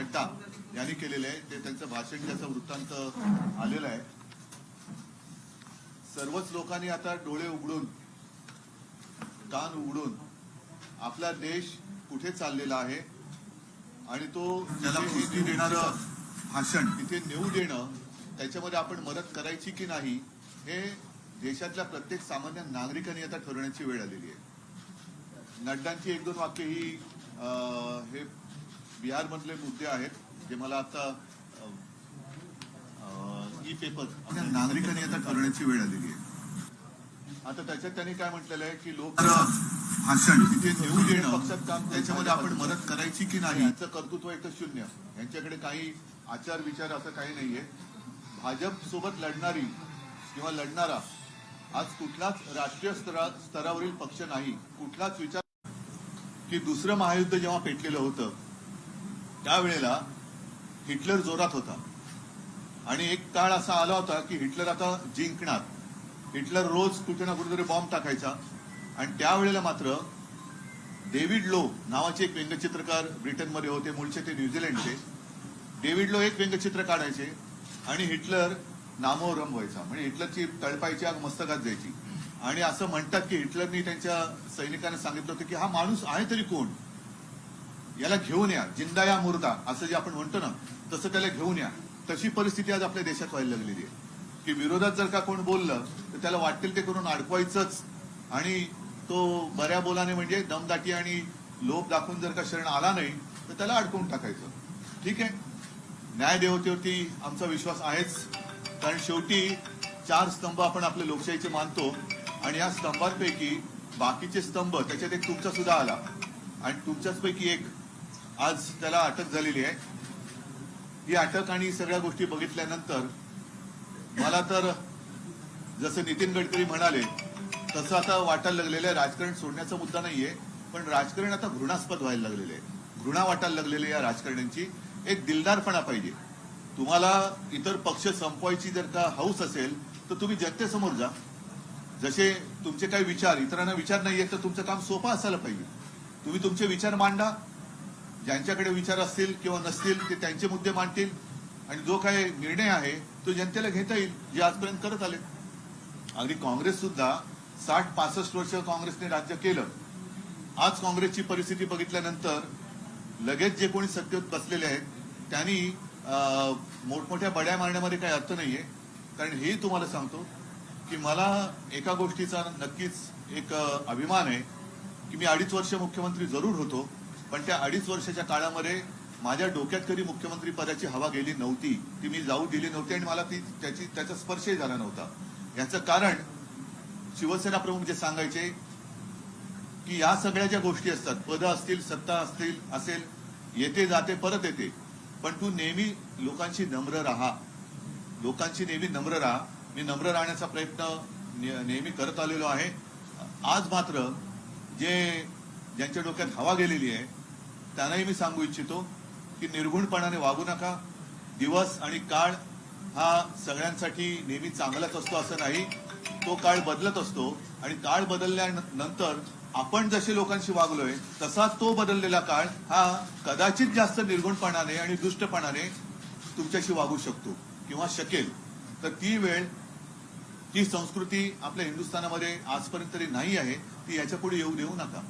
नड्डा यांनी केलेले आहे ते त्यांचं भाषण ज्याचा वृत्तांत आलेला आहे। सर्वच लोकांनी आता डोळे उघडून कान उघडून आपला देश कुठे चाललेला आहे आणि तो त्याला पुष्टी देणारं भाषण तिथे नेऊ देणं, त्याच्यामध्ये आपण मदत करायची की नाही हे देशातल्या प्रत्येक सामान्य नागरिकांनी आता ठरवण्याची वेळ आलेली आहे। नड्डांची एक दोन वाक्य ही हे बिहारमधले मुद्दे आहेत जे मला आता ई पेपर नागरिकांनी आता ठरवण्याची वेळ आलेली आहे। आता त्याच्यात त्यांनी काय म्हटलेलं आहे की लोक भाषण तिथे नेऊ देणं पक्षात काम, त्याच्यामध्ये आपण मदत करायची की नाही याचं कर्तृत्व एक शून्य, यांच्याकडे काही आचार विचार असं काही नाहीये। भाजप सोबत लढणारी किंवा लढणारा आज कुठलाच राष्ट्रीय स्तरावरील पक्ष नाही, कुठलाच विचार की दुसरं महायुद्ध जेव्हा पेटलेलं होतं त्यावेळेला हिटलर जोरात होता आणि एक काळ असा आला होता की हिटलर आता जिंकणार। हिटलर रोज कुठे ना कुठेतरी बॉम्ब टाकायचा आणि त्यावेळेला मात्र डेव्हिड लो नावाचे एक व्यंगचित्रकार ब्रिटनमध्ये होते, मूळचे ते न्यूझीलंडचे। डेव्हिड लो एक व्यंगचित्र काढायचे आणि हिटलर नामोहरम व्हायचा, म्हणजे हिटलरची तळपायची आग मस्तकात जायची। आणि असं म्हणतात की हिटलरनी त्यांच्या सैनिकांना सांगितलं होतं की हा माणूस आहे तरी कोण, याला घेऊन या, जिंदा या मुर्दा असं जे आपण म्हणतो ना तसं त्याला घेऊन या। तशी परिस्थिती आज आपल्या देशात व्हायला लागलेली आहे की विरोधात जर का कोण बोललं तर त्याला वाटेल ते करून अडकवायचंच आणि तो बऱ्या बोलाने म्हणजे दमदाटी आणि लोभ दाखवून जर का शरण आला नाही तर त्याला अडकवून टाकायचं। ठीक आहे, न्यायदेवतेवरती आमचा विश्वास आहेच, कारण शेवटी 4 स्तंभ आपण आपल्या लोकशाहीचे मानतो आणि या स्तंभांपैकी बाकीचे स्तंभ त्याच्यात एक तुमचा सुद्धा आला आणि तुमच्याच पैकी एक आज त्याला अटक झालेली आहे। ही अटक आणि सगळ्या गोष्टी बघितल्यानंतर मला तर जसं नितीन गडकरी म्हणाले तसं आता वाटायला लागलेलं आहे राजकारण सोडण्याचा मुद्दा नाहीये, पण राजकारण आता घृणास्पद व्हायला लागलेलं आहे, घृणा वाटायला लागलेली आहे या राजकारण्यांची। एक दिलदारपणा पाहिजे। तुम्हाला इतर पक्ष संपवायची जर का हौस असेल तर तुम्ही जनतेसमोर जा, जसे तुमचे काही विचार इतरांना विचार नाहीये तर तुमचं काम सोपं असायला पाहिजे। तुम्ही तुमचे विचार मांडा, ज्यांच्याकडे विचार असतील किंवा नसतील ते त्यांचे मुद्दे मांडतील आणि जो काही निर्णय आहे तो जनतेला घेता येईल, जे आजपर्यंत करत आले। अगदी काँग्रेस सुद्धा 60-65 वर्ष काँग्रेसने राज्य केलं। आज काँग्रेसची परिस्थिती बघितल्यानंतर लगेच जे कोणी सत्तेत बसलेले आहेत त्यांनी मोठमोठ्या बड्या मारण्यामध्ये काही अर्थ नाहीये। कारण हे तुम्हाला सांगतो की मला एका गोष्टीचा नक्कीच एक अभिमान आहे की मी 2.5 वर्ष मुख्यमंत्री जरूर होतो, पण त्या 2.5 वर्षाच्या काळामध्ये माझ्या डोक्यात कधी मुख्यमंत्री पदाची हवा गेली नव्हती, ती मी जाऊ दिली नव्हती आणि मला त्याचा स्पर्शही झाला नव्हता। याचं कारण शिवसेना प्रमुख जे सांगायचे की या सगळ्या ज्या गोष्टी असतात, पद असतील, सत्ता असेल, येते जाते परत येते, पण तू नेहमी लोकांशी नम्र राहा, लोकांशी नेहमी नम्र राहा। मी नम्र राहण्याचा प्रयत्न नेहमी करत आलेलो आहे। आज मात्र ज्यांच्या डोक्यात हवा गेलेली आहे त्यांनाही मी सांगू इच्छितो की निर्घुणपणाने वागू नका। दिवस आणि काळ हा सगळ्यांसाठी नेहमी चांगलाच असतो असं नाही, तो काळ बदलत असतो आणि काळ बदलल्यानंतर आपण जसे लोकांशी वागलोय तसा तो बदललेला काळ हा कदाचित जास्त निर्घुणपणाने आणि दुष्टपणाने तुमच्याशी वागू शकतो किंवा शकेल। तर ती वेळ, ती संस्कृती आपल्या हिंदुस्थानामध्ये आजपर्यंत तरी नाही आहे, ती याच्या पुढे येऊ देऊ नका।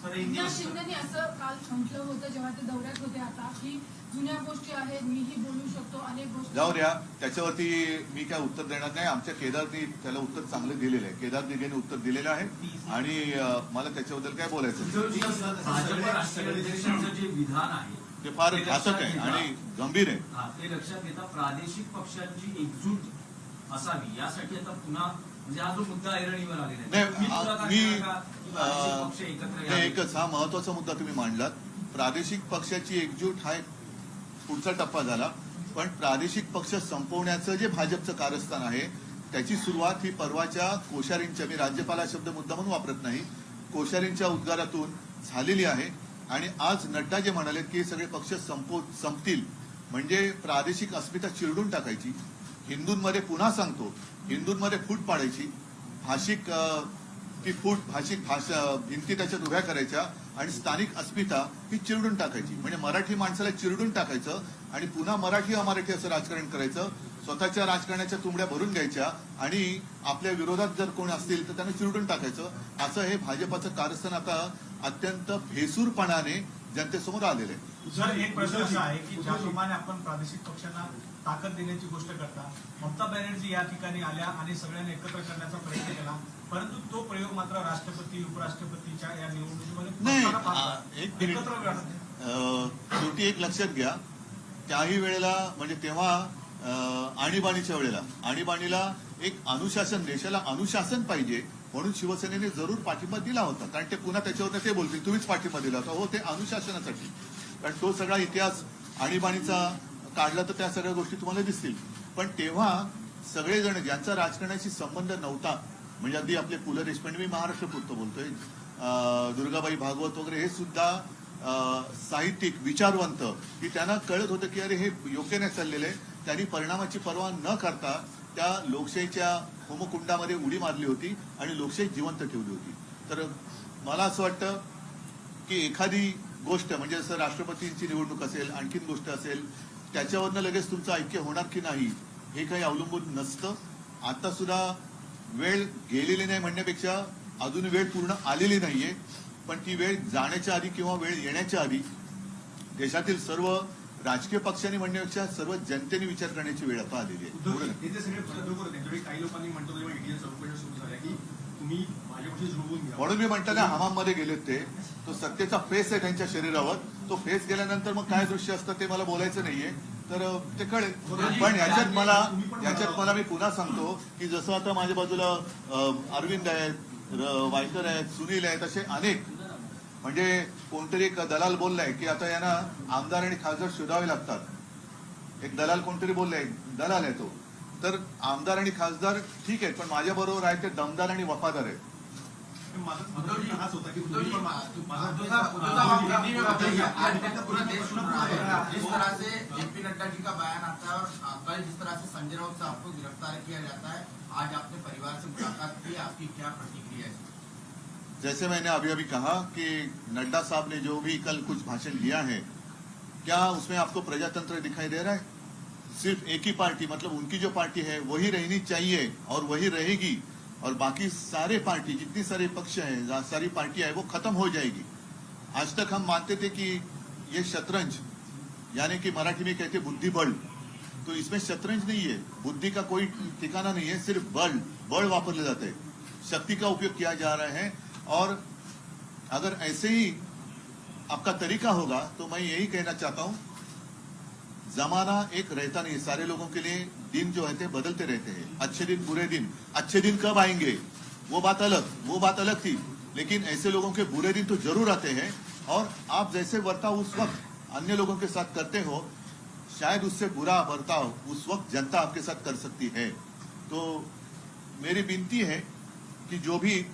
शिंदेनी असं काल म्हटलं होतं जेव्हा ते दौऱ्यात होते आता की जुन्या गोष्टी आहेत, मीही बोलू शकतो, अनेक गोष्टी। जाऊ द्या, त्याच्यावरती मी काय उत्तर देणार नाही। आमच्या केदारनी त्याला उत्तर चांगलं दिलेलं आहे, केदार दिघेने उत्तर दिलेलं आहे आणि मला त्याच्याबद्दल काय बोलायचं जे विधान आहे ते फार घातक आहे आणि गंभीर आहे। ते लक्षात घेता प्रादेशिक पक्षांची एकजूट असावी यासाठी आता पुन्हा म्हणजे हा जो मुद्दा ऐरणीवर आलेला आहे एकच हा महत्वाचा मुद्दा तुम्ही मांडलात। प्रादेशिक पक्षाची एकजूट हा एक पुढचा टप्पा झाला, पण प्रादेशिक पक्ष संपवण्याचं जे भाजपचं कारस्थान आहे त्याची सुरुवात ही परवाच्या कोश्यारींच्या, मी राज्यपाल शब्द मुद्दा म्हणून वापरत नाही, कोश्यारींच्या उद्गारातून झालेली आहे। आणि आज नड्डा जे म्हणाले की सगळे पक्ष संपतील म्हणजे प्रादेशिक अस्मिता चिरडून टाकायची, हिंदूंमध्ये पुन्हा सांगतो हिंदूंमध्ये फूट पाडायची, भाषिक ती फूट भाषिक भाषा भिंती त्याच्यात उभ्या करायच्या आणि स्थानिक अस्मिता ही चिरडून टाकायची. म्हणजे मराठी माणसाला चिरडून टाकायचं आणि पुन्हा मराठी अमराठी असं राजकारण करायचं. स्वतःच्या राजकारणाच्या तुंबड्या भरून घ्यायच्या आणि आपल्या विरोधात जर कोण असतील तर त्यांना चिरडून टाकायचं. असं हे भाजपाचं कारस्थान आता अत्यंत भेसूरपणाने जनतेसमोर आलेलं आहे. सर, एक प्रश्न असा आहे की ज्याप्रमाणे आपण प्रादेशिक पक्षांना ताकद देण्याची गोष्ट करता, ममता बॅनर्जी या ठिकाणी आल्या आणि सगळ्यांना एकत्र करण्याचा प्रयत्न केला, परंतु तो प्रयोग मात्र राष्ट्रपती उपराष्ट्रपतीच्या या निवडणुकीमध्ये नाही, फसताना पाहतात. एक मिनिट. एकत्र करण्यात शेवटी एक लक्षात घ्या, त्याही वेळेला म्हणजे तेव्हा आणीबाणीच्या वेळेला आणीबाणीला एक अनुशासन, देशाला अनुशासन पाहिजे म्हणून शिवसेनेने जरूर पाठिंबा दिला होता. कारण ते पुन्हा त्याच्यावर ते बोलतील तुम्हीच पाठिंबा दिला होता. हो, ते अनुशासनासाठी. कारण तो सगळा इतिहास आणीबाणीचा काढला तर त्या सगळ्या गोष्टी तुम्हाला दिसतील. पण तेव्हा सगळेजण ज्यांचा राजकारणाशी संबंध नव्हता, म्हणजे अगदी आपले पु ल देशपांडे, मी महाराष्ट्र पुरतं बोलतोय, दुर्गाबाई भागवत वगैरे, हे सुद्धा साहित्यिक विचारवंत, की त्यांना कळत होतं की अरे हे योग्य नाही चाललेलं आहे. त्यांनी परिणामाची पर्वा न करता त्या लोकशाहीच्या होमकुंडामध्ये उडी मारली होती आणि लोकशाही जिवंत ठेवली होती. तर मला असं वाटतं की एखादी गोष्ट म्हणजे जसं राष्ट्रपतींची निवडणूक असेल, आणखीन गोष्ट असेल, त्याच्यावरनं लगेच तुमचं ऐक्य होणार की नाही हे काही अवलंबून नसतं. आता सुद्धा वेळ गेलेली नाही म्हणण्यापेक्षा अजून वेळ पूर्ण आलेली नाहीये. पण ती वेळ जाण्याच्या आधी किंवा वेळ येण्याच्या आधी देशातील सर्व राजकीय पक्षांनी म्हणण्यापेक्षा सर्व जनतेने विचार करण्याची वेळ आता आलेली आहे. हे जे सगळे प्रयोग होते त्यावेळी काही लोकांनी म्हणतो तेव्हा ईडीएल चौकशा सुरू झाल्या की तुम्ही माझ्यापाशी जुळवून घ्या. म्हणून मी म्हणतो ना, हमाममध्ये गेलेत ते, तो सत्तेचा फेस आहे त्यांच्या शरीरावर. तो फेस गेल्यानंतर मग काय दृश्य असतं ते मला बोलायचं नाहीये, तर ते कळेल. पण याच्यात मला मी पुन्हा सांगतो की जसं आता माझ्या बाजूला अरविंद आहेत, वायकर आहेत, सुनील आहेत, असे अनेक, म्हणजे कोणतरी एक दलाल बोललाय की आता यांना आमदार आणि खासदार शोधावे लागतात. एक दलाल कोणतरी बोललाय, दलाल आहे तो. तर आमदार आणि खासदार ठीक आहेत, पण माझ्या बरोबर आहे ते दमदार आणि वफादार आहेत. माझा प्रश्न हाच होता की तुम्ही पण जिस तरह से जेपी नड्डा जी का बयान आता है और कल जिस तरह से संजय राउत साहब को गिरफ्तार किया जाता है, आज आपने परिवार से मुलाकात की, आपकी क्या प्रतिक्रिया है? जैसे मैंने अभी कहा कि नड्डा साहब ने जो भी कल कुछ भाषण दिया है, क्या उसमें आपको प्रजातंत्र दिखाई दे रहा है? सिर्फ एक ही पार्टी, मतलब उनकी जो पार्टी है वही रहनी चाहिए और वही रहेगी, और बाकी सारे पार्टी, जितनी सारे पक्ष हैं, सारी पार्टियां है, वो खत्म हो जाएगी. आज तक हम मानते थे कि ये शतरंज, यानी कि मराठी में कहते बुद्धिबल, तो इसमें शतरंज नहीं है, बुद्धि का कोई ठिकाना नहीं है, सिर्फ बल वापरले जाते हैं, शक्ति का उपयोग किया जा रहा है. और अगर ऐसे ही आपका तरीका होगा तो मैं यही कहना चाहता हूं, जमाना एक रहता नहीं है. सारे लोगों के लिए दिन जो है बदलते रहते हैं. अच्छे दिन, बुरे दिन. अच्छे दिन कब आएंगे वो बात अलग थी, लेकिन ऐसे लोगों के बुरे दिन तो जरूर आते हैं. और आप जैसे बर्ताव उस वक्त अन्य लोगों के साथ करते हो, शायद उससे बुरा बर्ताव उस वक्त जनता आपके साथ कर सकती है. तो मेरी विनती है कि जो भी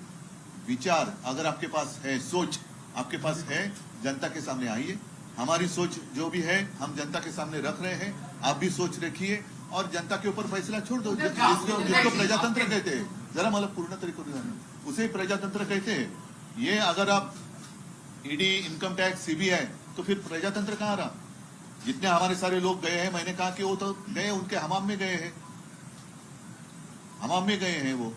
विचार अगर आपके पास है, सोच आपके पास है, जनता के सामने आइए. हमारी सोच जो भी है हम जनता के सामने रख रहे हैं. आप भी सोच रखिए और जनता के ऊपर फैसला छोड़ दो. जिसको प्रजातंत्र कहते हैं, जरा मतलब पूर्ण तरीके से उसे प्रजातंत्र कहते हैं. ये अगर आप ईडी, इनकम टैक्स, सीबीआई, तो फिर प्रजातंत्र कहाँ रहा? जितने हमारे सारे लोग गए हैं, मैंने कहा कि वो तो गए, उनके हमाम में गए हैं, हमाम में गए हैं वो.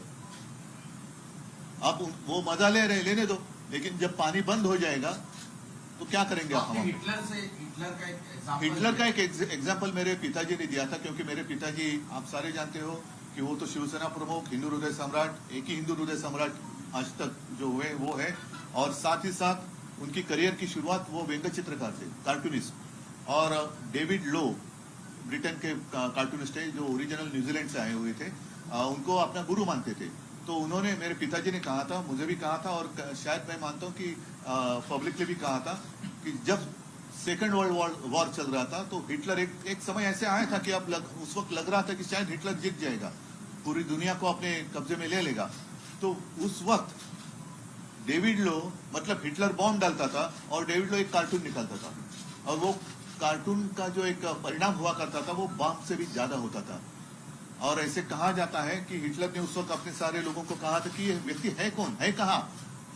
अब वो मजा ले रहे, लेने दो, लेकिन जब पानी बंद हो जाएगा तो क्या करेंगे आप? हिटलर का एक एग्जाम्पल मेरे पिताजी ने दिया था, क्योंकि मेरे पिताजी, आप सारे जानते हो कि वो तो शिवसेना प्रमुख, हिंदू हृदय सम्राट, एक ही हिंदू हृदय सम्राट आज तक जो हुए वो है. और साथ ही साथ उनकी करियर की शुरुआत वो व्यंग्य चित्रकार थे, कार्टूनिस्ट. और डेविड लो ब्रिटेन के कार्टूनिस्ट है जो ओरिजिनल न्यूजीलैंड से आए हुए थे, उनको अपना गुरु मानते थे. तो उन्होंने, मेरे पिताजी ने कहा था, मुझे भी कहा था, और शायद मैं मानता हूं कि पब्लिकली भी कहा था कि जब सेकेंड वर्ल्ड वॉर चल रहा था तो हिटलर एक समय ऐसे आया था कि अब उस वक्त लग रहा था कि शायद हिटलर जीत जाएगा, पूरी दुनिया को अपने कब्जे में ले लेगा. तो उस वक्त डेविड लो, मतलब हिटलर बॉम्ब डालता था और डेविड लो एक कार्टून निकालता था, और वो कार्टून का जो एक परिणाम हुआ करता था वो बॉम्ब से भी ज्यादा होता था. और ऐसे कहा जाता है कि हिटलर ने उस वक्त अपने सारे लोगों को कहा था कि ये व्यक्ति है कौन, है कहाँ,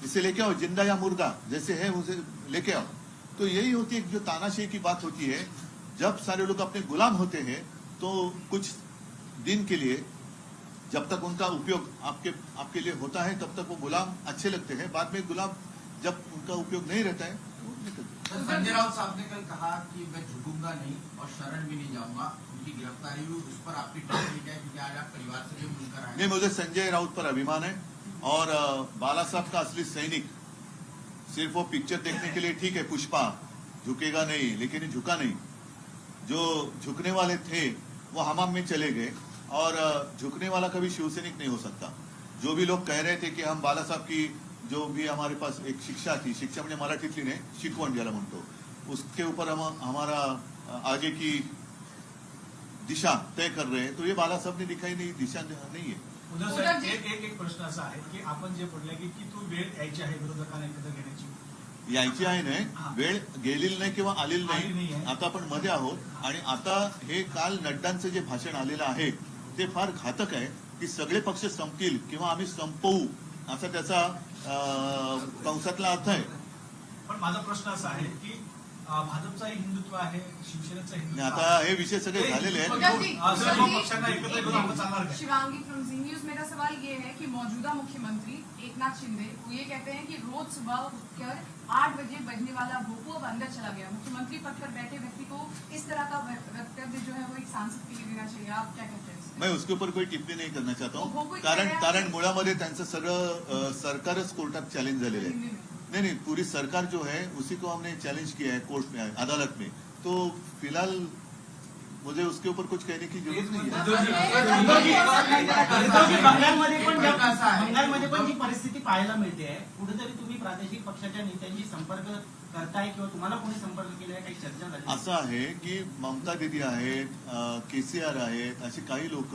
इसे लेके आओ, जिंदा या मुर्दा जैसे है उसे लेके आओ। तो यही होती है जो तानाशाही की बात होती है। जब सारे लोग अपने गुलाम होते हैं तो कुछ दिन के लिए जब तक उनका उपयोग आपके लिए होता है तब तक वो गुलाम अच्छे लगते हैं, बाद में गुलाम जब उनका उपयोग नहीं रहता है तो वो निकलते हैं। सर, संजय राउत साहब ने कल कहा कि मैं झुकूंगा नहीं और शरण भी नहीं जाऊंगा, उनकी गिरफ्तारी हुई, उस पर आपकी टिप्पणी क्या है? क्योंकि आज आप परिवार से भी मिलकर आए। नहीं, मुझे संजय राउत पर अभिमान है और बाला साहब का असली सैनिक सिर्फ वो पिक्चर देखने के लिए ठीक है, पुष्पा झुकेगा नहीं, लेकिन ये झुका नहीं। जो झुकने वाले थे वो हमाम में चले गए और झुकने वाला कभी शिवसैनिक नहीं हो सकता। जो भी लोग कह रहे थे कि हम बाला साहब की जो भी हमारे पास एक शिक्षा थी, शिक्षा म्हणजे मराठीतली नाही, शिकवण ज्याला म्हणतो, उसके ऊपर हम हमारा आगे की दिशा तय कर रहे हैं, तो ये बाला साहब ने दिखाई नहीं, दिशा नहीं है। उद्धव साहेब, एक प्रश्न असा आहे की आपण जे बोलले की तू वेळ यायची आहे विरोधकांना एकत्र घेण्याची, यायची आहे नाही, वेळ गेलेली नाही किंवा आलेली आलेली नाही। नाही. आता आपण मध्ये आहोत आणि आता हे काल नड्डांचं जे भाषण आलेलं आहे ते फार घातक आहे की सगळे पक्ष संपतील किंवा आम्ही संपवू असा त्याचा कंसातला अर्थ आहे। पण माझा प्रश्न असा आहे की भाजपचाही हिंदुत्व आहे, शिवसेनेचं आणि हिंदुत्व आता आहे. हे विषय सगळे झालेले आहेत। सर्व पक्षांना एकत्र घेऊन आपण चालणार काय? शिवांगी फ्रॉम जी न्यूज, मेरा सवाल ये है कि मौजूदा मुख्यमंत्री एकनाथ शिंदे वो ये कहते हैं कि रोज सुबह उठकर 8 बजे बजने वाला भोपू अब अंदर चला गया। मुख्यमंत्री पद पर बैठे व्यक्ति को इस तरह का वक्तव्य जो है वो एक सांसद के लिए देना चाहिए, आप क्या कहते हैं इसमें? मैं उसके ऊपर कोई टिप्पणी नाही करना चाहता वो हूँ, कोई कारण कह रहा है- कारण मुळामध्ये त्यांचं सगळं सरकारच कोर्टात चॅलेंज झालेलं हिंदी आहे। में। नहीं, पूरी सरकार जो है उसी को हमने चैलेंज किया है कोर्ट में, अदालत में। तो फिलहाल मुझे उसके ऊपर कुछ कहने की जरूरत नहीं है। बंगालमध्ये पण जी परिस्थिती पाहायला मिळते आहे, कुठेतरी तुम्ही प्रादेशिक पक्षाच्या नेत्यांशी संपर्क करताय किंवा तुम्हाला कोणी संपर्क केलाय, काही चर्चा झाली? असं आहे की ममता दीदी आहेत, केसीआर आहेत, असे काही लोक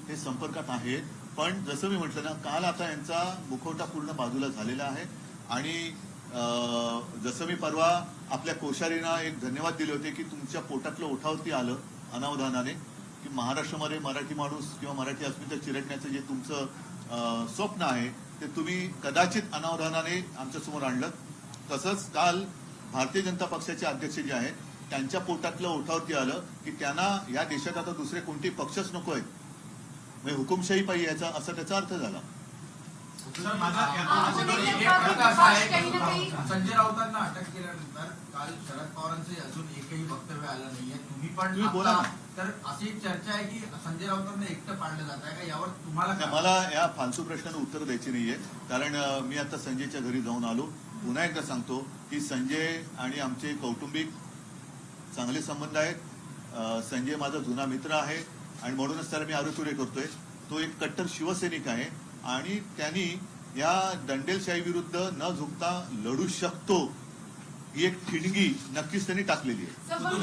हे संपर्कात आहेत। पण जसं मी म्हटलं ना, काल आता यांचा मुखवटा पूर्ण बाजूला झालेला आहे आणि जसं मी परवा आपल्या कोश्यारींना एक धन्यवाद दिले होते की तुमच्या पोटातलं ओठावरती आलं अनावधानाने की महाराष्ट्रामध्ये मराठी माणूस किंवा मराठी अस्मिता चिरडण्याचं जे तुमचं स्वप्न आहे ते तुम्ही कदाचित अनावधानाने आमच्यासमोर आणलं। तसंच काल भारतीय जनता पक्षाचे अध्यक्ष जे आहेत त्यांच्या पोटातलं ओठावरती आलं की त्यांना या देशात आता दुसरे कोणते पक्षच नको आहेत, म्हणजे हुकुमशाही पाहिजे याचा असा त्याचा अर्थ झाला। सर, माझा आपण एक एक प्रश्न असा आहे काही ना की काही संजय राऊतांना अटक केल्यानंतर काल शरद पवारांचे अजून एकही वक्तव्य आलं नाहीये, तुम्ही पण तुम्ही बोला आता- ना. तर अशी चर्चा आहे की संजय राऊतांना एकटं पाडलं जात आहे का, यावर तुम्हाला काय मला या फालतू प्रश्नाला उत्तर द्यायची नाहीये, कारण मी आता संजयच्या घरी जाऊन आलो। पुन्हा एकदा सांगतो की संजय आणि आमचे कौटुंबिक चांगले संबंध आहेत। संजय माझा जुना मित्र आहे आणि म्हणूनच त्याला मी आरोग्य करतोय। तो एक कट्टर शिवसैनिक आहे आणि त्यांनी या दंडेलशाही विरुद्ध न झुकता लढू शकतो ही एक ठिणगी नक्कीच त्यांनी टाकलेली आहे। सब-